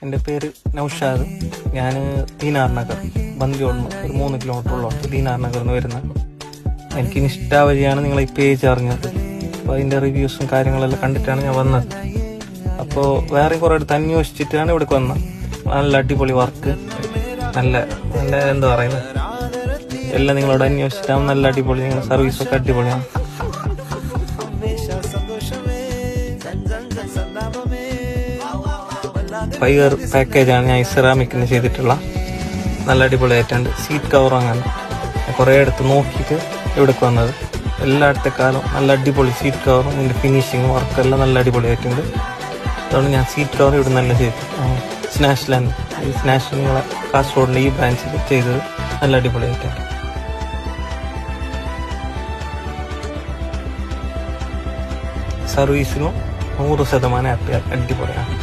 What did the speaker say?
എൻ്റെ പേര് നൗഷാദ്. ഞാൻ ദീനാർ നഗർ ബന്ദിയോട് ഒരു 3 കിലോമീറ്ററുള്ളോട്ട് ദീനാർ നഗറിൽ നിന്ന് വരുന്നത്. എനിക്ക് ഇൻസ്റ്റാ വഴിയാണ് നിങ്ങൾ ഈ പേജ് അറിഞ്ഞത്. അപ്പോൾ അതിൻ്റെ റിവ്യൂസും കാര്യങ്ങളെല്ലാം കണ്ടിട്ടാണ് ഞാൻ വന്നത്. അപ്പോൾ വേറെ കുറേ അടുത്ത് അന്വേഷിച്ചിട്ടാണ് ഇവിടേക്ക് വന്നത്. നല്ല അടിപൊളി വർക്ക്, നല്ല നല്ല എന്താ പറയുന്നത്, എല്ലാം നിങ്ങളോട് അന്വേഷിച്ചിട്ടാകുമ്പോൾ നല്ല അടിപൊളി, നിങ്ങളുടെ സർവീസൊക്കെ അടിപൊളിയാണ്. 5 ഇയർ പാക്കേജാണ് ഞാൻ ഈ സെറാമിക്കിന് ചെയ്തിട്ടുള്ള. നല്ല അടിപൊളിയായിട്ടുണ്ട്. സീറ്റ് കവറും അങ്ങനെ കുറേ അടുത്ത് നോക്കിയിട്ട് ഇവിടേക്ക് വന്നത്. എല്ലായിടത്തെക്കാളും നല്ല അടിപൊളി സീറ്റ് കവറും ഇതിൻ്റെ ഫിനിഷിങ്ങും വർക്കെല്ലാം നല്ല അടിപൊളിയായിട്ടുണ്ട്. അതുകൊണ്ട് ഞാൻ സീറ്റ് കവർ ഇവിടെ നല്ല ചെയ്തു. സ്നാഷിലാണ് ഈ സ്നാഷ് നിങ്ങളെ കാസർഗോഡിൻ്റെ ഈ ബ്രാഞ്ചിൽ ചെയ്തത് നല്ല അടിപൊളിയായിട്ടുണ്ട്. സർവീസിനും 100% ഹാപ്പിയാണ്, അടിപൊളിയാണ്.